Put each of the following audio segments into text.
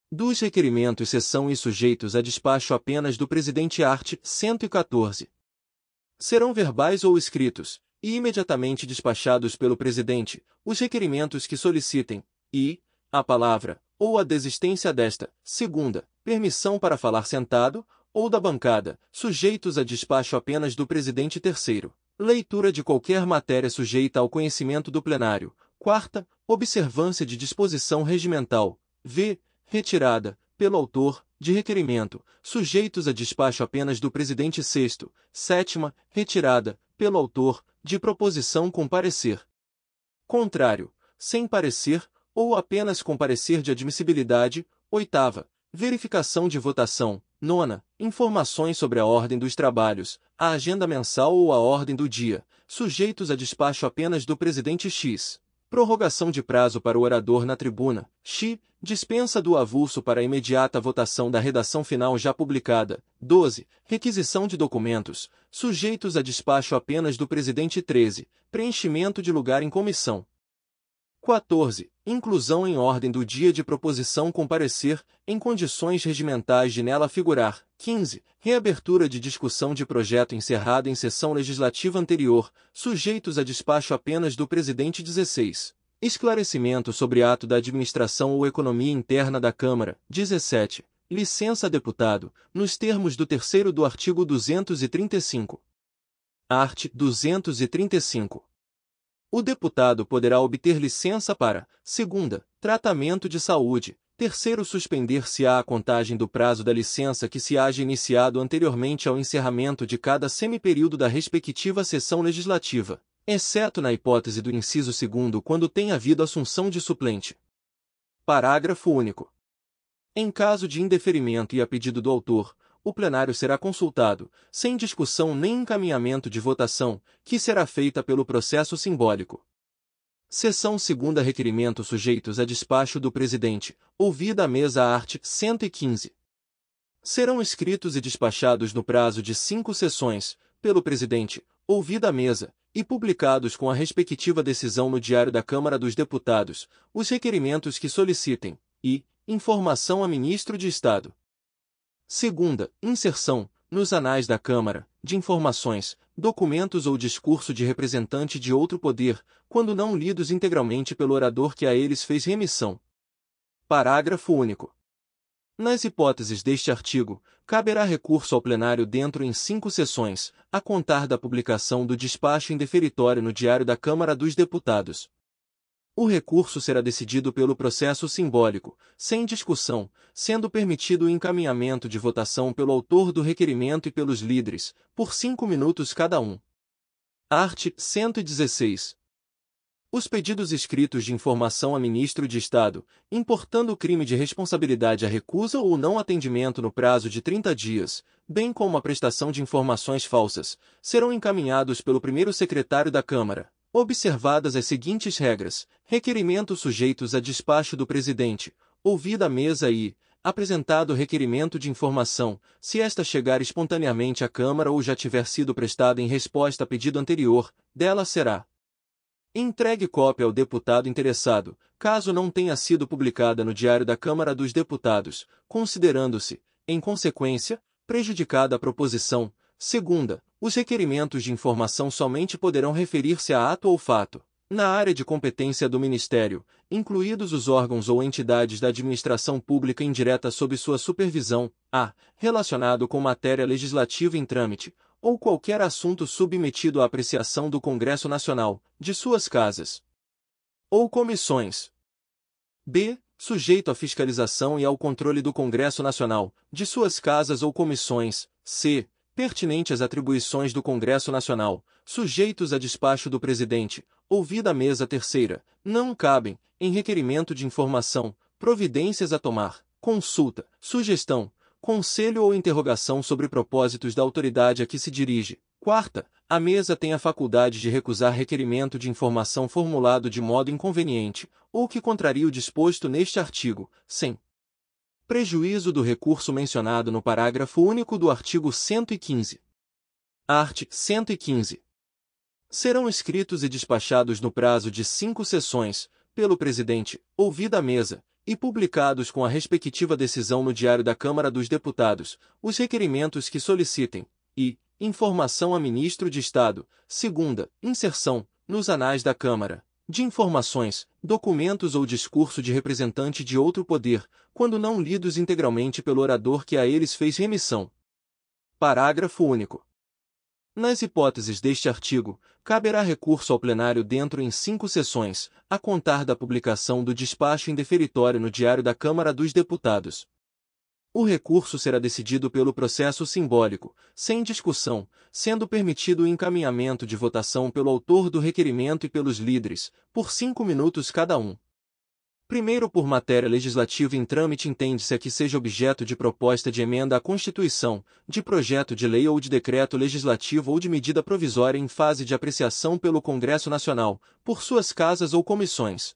Dos requerimentos seção e sujeitos a despacho apenas do presidente art. 114. Serão verbais ou escritos, e imediatamente despachados pelo presidente, os requerimentos que solicitem, e, a palavra, ou a desistência desta, segunda, permissão para falar sentado, ou da bancada, sujeitos a despacho apenas do presidente terceiro. Leitura de qualquer matéria sujeita ao conhecimento do plenário. Quarta, observância de disposição regimental. V. Retirada, pelo autor, de requerimento, sujeitos a despacho apenas do presidente sexto. Sétima, retirada, pelo autor, de proposição com parecer contrário, sem parecer, ou apenas com parecer de admissibilidade. Oitava, verificação de votação. Nona, informações sobre a ordem dos trabalhos, a agenda mensal ou a ordem do dia, sujeitos a despacho apenas do presidente X. Prorrogação de prazo para o orador na tribuna. X. Dispensa do avulso para a imediata votação da redação final já publicada. 12. Requisição de documentos, sujeitos a despacho apenas do presidente. 13. Preenchimento de lugar em comissão. 14. Inclusão em ordem do dia de proposição com parecer, em condições regimentais de nela figurar. 15. Reabertura de discussão de projeto encerrada em sessão legislativa anterior, sujeitos a despacho apenas do presidente. 16. Esclarecimento sobre ato da administração ou economia interna da Câmara. 17. Licença a deputado, nos termos do terceiro do artigo 235. Art. 235. O deputado poderá obter licença para, segunda, tratamento de saúde, terceiro, suspender-se-á a contagem do prazo da licença que se haja iniciado anteriormente ao encerramento de cada semiperíodo da respectiva sessão legislativa, exceto na hipótese do inciso 2º quando tenha havido assunção de suplente. Parágrafo único. Em caso de indeferimento e a pedido do autor, o plenário será consultado, sem discussão nem encaminhamento de votação, que será feita pelo processo simbólico. Seção 2ª. Requerimento sujeitos a despacho do presidente, ouvida a mesa art. 115. Serão escritos e despachados no prazo de 5 sessões, pelo presidente, ouvida a mesa, e publicados com a respectiva decisão no Diário da Câmara dos Deputados, os requerimentos que solicitem, e, informação a Ministro de Estado. Segunda, inserção, nos anais da Câmara, de informações, documentos ou discurso de representante de outro poder, quando não lidos integralmente pelo orador que a eles fez remissão. Parágrafo único. Nas hipóteses deste artigo, caberá recurso ao plenário dentro em 5 sessões, a contar da publicação do despacho indeferitório no Diário da Câmara dos Deputados. O recurso será decidido pelo processo simbólico, sem discussão, sendo permitido o encaminhamento de votação pelo autor do requerimento e pelos líderes, por 5 minutos cada um. Art. 116. Os pedidos escritos de informação a Ministro de Estado, importando o crime de responsabilidade a recusa ou não atendimento no prazo de 30 dias, bem como a prestação de informações falsas, serão encaminhados pelo primeiro secretário da Câmara. Observadas as seguintes regras: requerimentos sujeitos a despacho do presidente, ouvida a mesa e, apresentado requerimento de informação, se esta chegar espontaneamente à Câmara ou já tiver sido prestada em resposta a pedido anterior, dela será entregue cópia ao deputado interessado, caso não tenha sido publicada no Diário da Câmara dos Deputados, considerando-se, em consequência, prejudicada a proposição. Segunda, os requerimentos de informação somente poderão referir-se a ato ou fato, na área de competência do Ministério, incluídos os órgãos ou entidades da administração pública indireta sob sua supervisão, a, relacionado com matéria legislativa em trâmite, ou qualquer assunto submetido à apreciação do Congresso Nacional, de suas casas ou comissões. B. Sujeito à fiscalização e ao controle do Congresso Nacional, de suas casas ou comissões. C. Pertinente às atribuições do Congresso Nacional, sujeitos a despacho do presidente, ouvida a mesa terceira, não cabem, em requerimento de informação, providências a tomar, consulta, sugestão, conselho ou interrogação sobre propósitos da autoridade a que se dirige. Quarta, a mesa tem a faculdade de recusar requerimento de informação formulado de modo inconveniente, ou que contraria o disposto neste artigo, sem prejuízo do recurso mencionado no parágrafo único do artigo 115. Art. 115. Serão escritos e despachados no prazo de 5 sessões, pelo presidente, ouvida a mesa, e publicados com a respectiva decisão no Diário da Câmara dos Deputados, os requerimentos que solicitem, e informação a Ministro de Estado, segunda, inserção, nos anais da Câmara, de informações, documentos ou discurso de representante de outro poder, quando não lidos integralmente pelo orador que a eles fez remissão. Parágrafo único. Nas hipóteses deste artigo, caberá recurso ao plenário dentro em 5 sessões, a contar da publicação do despacho indeferitório no Diário da Câmara dos Deputados. O recurso será decidido pelo processo simbólico, sem discussão, sendo permitido o encaminhamento de votação pelo autor do requerimento e pelos líderes, por 5 minutos cada um. Primeiro, por matéria legislativa em trâmite, entende-se a que seja objeto de proposta de emenda à Constituição, de projeto de lei ou de decreto legislativo ou de medida provisória em fase de apreciação pelo Congresso Nacional, por suas casas ou comissões.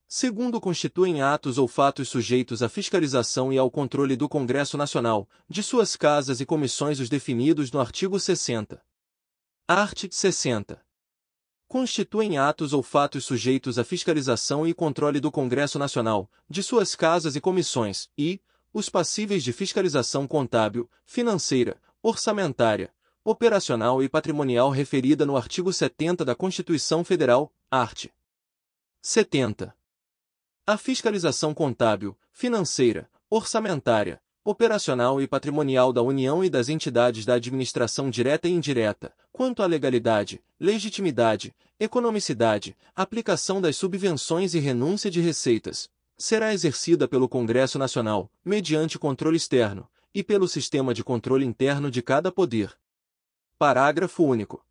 Segundo, constituem atos ou fatos sujeitos à fiscalização e ao controle do Congresso Nacional, de suas casas e comissões os definidos no artigo 60. Art. 60. Constituem atos ou fatos sujeitos à fiscalização e controle do Congresso Nacional, de suas casas e comissões, e os passíveis de fiscalização contábil, financeira, orçamentária, operacional e patrimonial referida no artigo 70 da Constituição Federal, art. 70. A fiscalização contábil, financeira, orçamentária, operacional e patrimonial da União e das entidades da administração direta e indireta, quanto à legalidade, legitimidade, economicidade, aplicação das subvenções e renúncia de receitas, será exercida pelo Congresso Nacional, mediante controle externo, e pelo sistema de controle interno de cada poder. Parágrafo único.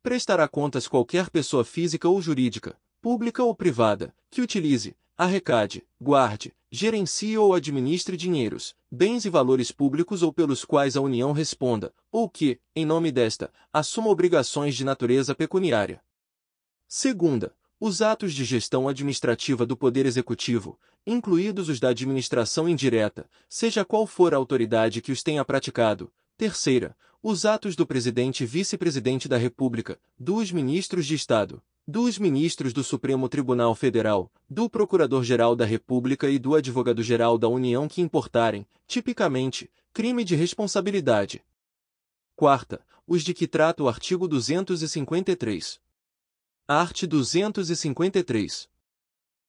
Prestará contas qualquer pessoa física ou jurídica, pública ou privada, que utilize, arrecade, guarde, gerencie ou administre dinheiros, bens e valores públicos ou pelos quais a União responda, ou que, em nome desta, assuma obrigações de natureza pecuniária. Segunda, os atos de gestão administrativa do Poder Executivo, incluídos os da administração indireta, seja qual for a autoridade que os tenha praticado. Terceira, os atos do Presidente e Vice-Presidente da República, dos Ministros de Estado, dos Ministros do Supremo Tribunal Federal, do Procurador-Geral da República e do Advogado-Geral da União que importarem, tipicamente, crime de responsabilidade. Quarta, os de que trata o artigo 253. Art. 253.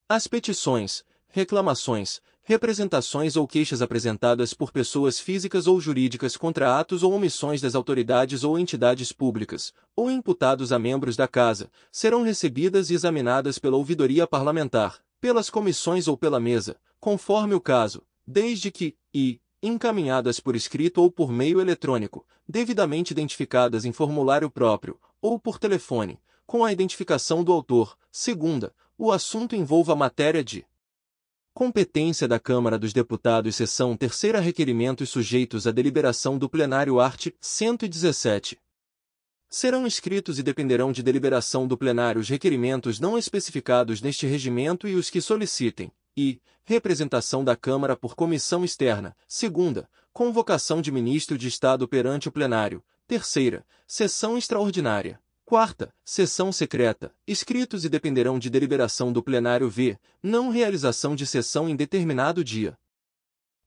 As petições, reclamações, representações ou queixas apresentadas por pessoas físicas ou jurídicas contra atos ou omissões das autoridades ou entidades públicas, ou imputados a membros da Casa, serão recebidas e examinadas pela ouvidoria parlamentar, pelas comissões ou pela mesa, conforme o caso, desde que, encaminhadas por escrito ou por meio eletrônico, devidamente identificadas em formulário próprio, ou por telefone, com a identificação do autor. Segunda, o assunto envolva matéria de competência da Câmara dos Deputados, seção terceira, requerimentos sujeitos à deliberação do plenário, art. 117. Serão escritos e dependerão de deliberação do plenário os requerimentos não especificados neste regimento e os que solicitem, representação da Câmara por comissão externa. Segunda, convocação de ministro de Estado perante o plenário. Terceira, sessão extraordinária. Quarta, sessão secreta, escritos e dependerão de deliberação do plenário não realização de sessão em determinado dia.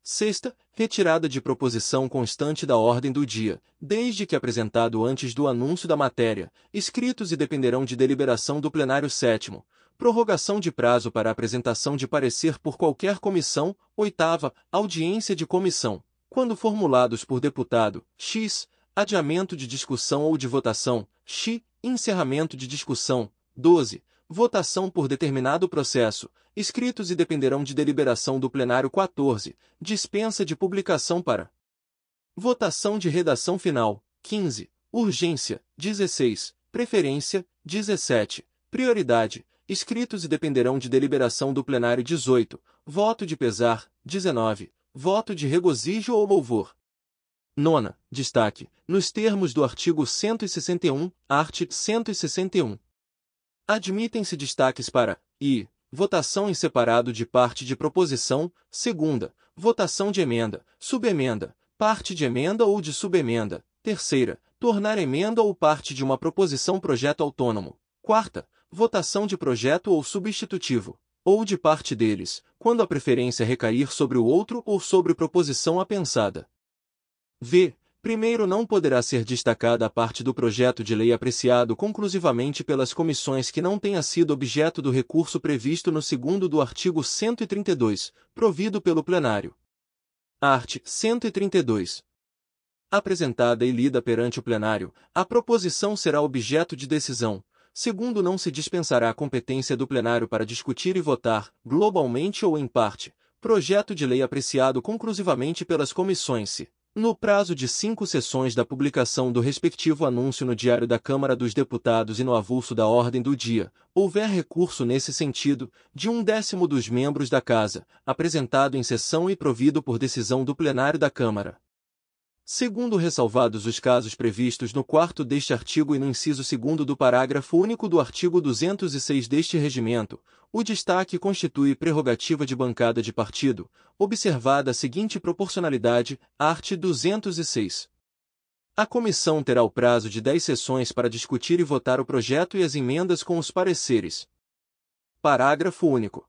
Sexta, retirada de proposição constante da ordem do dia, desde que apresentado antes do anúncio da matéria, escritos e dependerão de deliberação do plenário. Sétimo, prorrogação de prazo para apresentação de parecer por qualquer comissão. Oitava, audiência de comissão, quando formulados por deputado, x, adiamento de discussão ou de votação, x, encerramento de discussão. 12. Votação por determinado processo, escritos e dependerão de deliberação do plenário. 14. Dispensa de publicação para votação de redação final. 15. Urgência. 16. Preferência. 17. Prioridade, escritos e dependerão de deliberação do plenário. 18. Voto de pesar. 19. Voto de regozijo ou louvor. Nona, destaque, nos termos do artigo 161, art. 161. Admitem-se destaques para, votação em separado de parte de proposição. Segunda, votação de emenda, subemenda, parte de emenda ou de subemenda. Terceira, tornar emenda ou parte de uma proposição projeto autônomo. Quarta, votação de projeto ou substitutivo. ou de parte deles, quando a preferência recair sobre o outro ou sobre proposição apensada. V. Primeiro, não poderá ser destacada a parte do projeto de lei apreciado conclusivamente pelas comissões que não tenha sido objeto do recurso previsto no segundo do artigo 132, provido pelo plenário. Art. 132. Apresentada e lida perante o plenário, a proposição será objeto de decisão. Segundo, não se dispensará a competência do plenário para discutir e votar, globalmente ou em parte, projeto de lei apreciado conclusivamente pelas comissões se, no prazo de 5 sessões da publicação do respectivo anúncio no Diário da Câmara dos Deputados e no avulso da ordem do dia, houver recurso nesse sentido, de 1/10 dos membros da Casa, apresentado em sessão e provido por decisão do plenário da Câmara. Segundo, ressalvados os casos previstos no 4º deste artigo e no inciso 2º do parágrafo único do artigo 206 deste regimento, o destaque constitui prerrogativa de bancada de partido, observada a seguinte proporcionalidade, art. 206. A comissão terá o prazo de 10 sessões para discutir e votar o projeto e as emendas com os pareceres. Parágrafo único.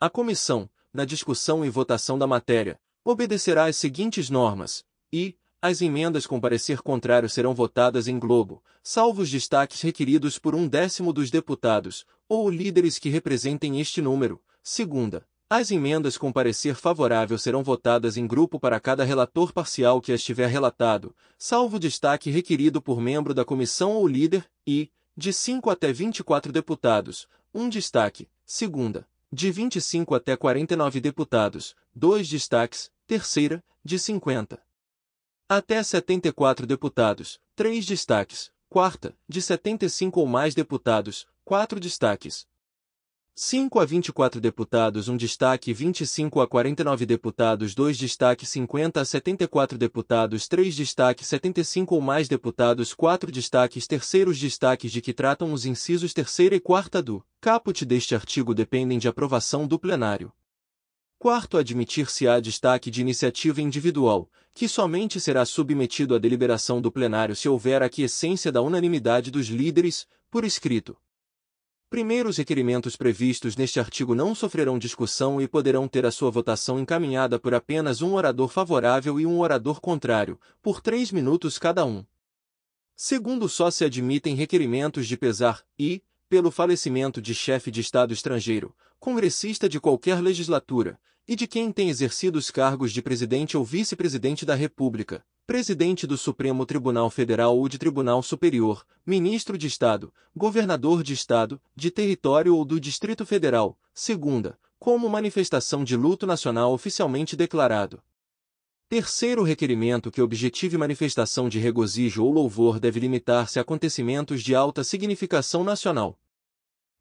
A comissão, na discussão e votação da matéria, obedecerá às seguintes normas, e as emendas com parecer contrário serão votadas em globo, salvo os destaques requeridos por 1/10 dos deputados, ou líderes que representem este número. Segunda, as emendas com parecer favorável serão votadas em grupo para cada relator parcial que as tiver relatado, salvo destaque requerido por membro da comissão ou líder, e, de 5 até 24 deputados, um destaque. Segunda, de 25 até 49 deputados, 2 destaques. Terceira, de 50 até 74 deputados, 3 destaques. Quarta, de 75 ou mais deputados, 4 destaques. 5 a 24 deputados, 1 destaque. 25 a 49 deputados, 2 destaques. 50 a 74 deputados, 3 destaques. 75 ou mais deputados, 4 destaques. Terceiros destaques de que tratam os incisos 3ª e 4ª do caput deste artigo dependem de aprovação do plenário. Quarto, admitir-se-á destaque de iniciativa individual, que somente será submetido à deliberação do plenário se houver aquiescência da unanimidade dos líderes, por escrito. Primeiro, os requerimentos previstos neste artigo não sofrerão discussão e poderão ter a sua votação encaminhada por apenas um orador favorável e um orador contrário, por 3 minutos cada um. Segundo, só se admitem requerimentos de pesar e, pelo falecimento de chefe de Estado estrangeiro, congressista de qualquer legislatura, e de quem tem exercido os cargos de presidente ou vice-presidente da República, presidente do Supremo Tribunal Federal ou de Tribunal Superior, ministro de Estado, governador de Estado, de território ou do Distrito Federal. Segunda, como manifestação de luto nacional oficialmente declarado. Terceiro, requerimento que objetive manifestação de regozijo ou louvor deve limitar-se a acontecimentos de alta significação nacional.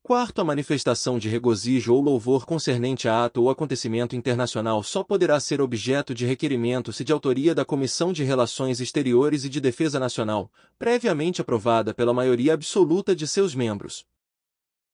Quarto, a manifestação de regozijo ou louvor concernente a ato ou acontecimento internacional só poderá ser objeto de requerimento se de autoria da Comissão de Relações Exteriores e de Defesa Nacional, previamente aprovada pela maioria absoluta de seus membros.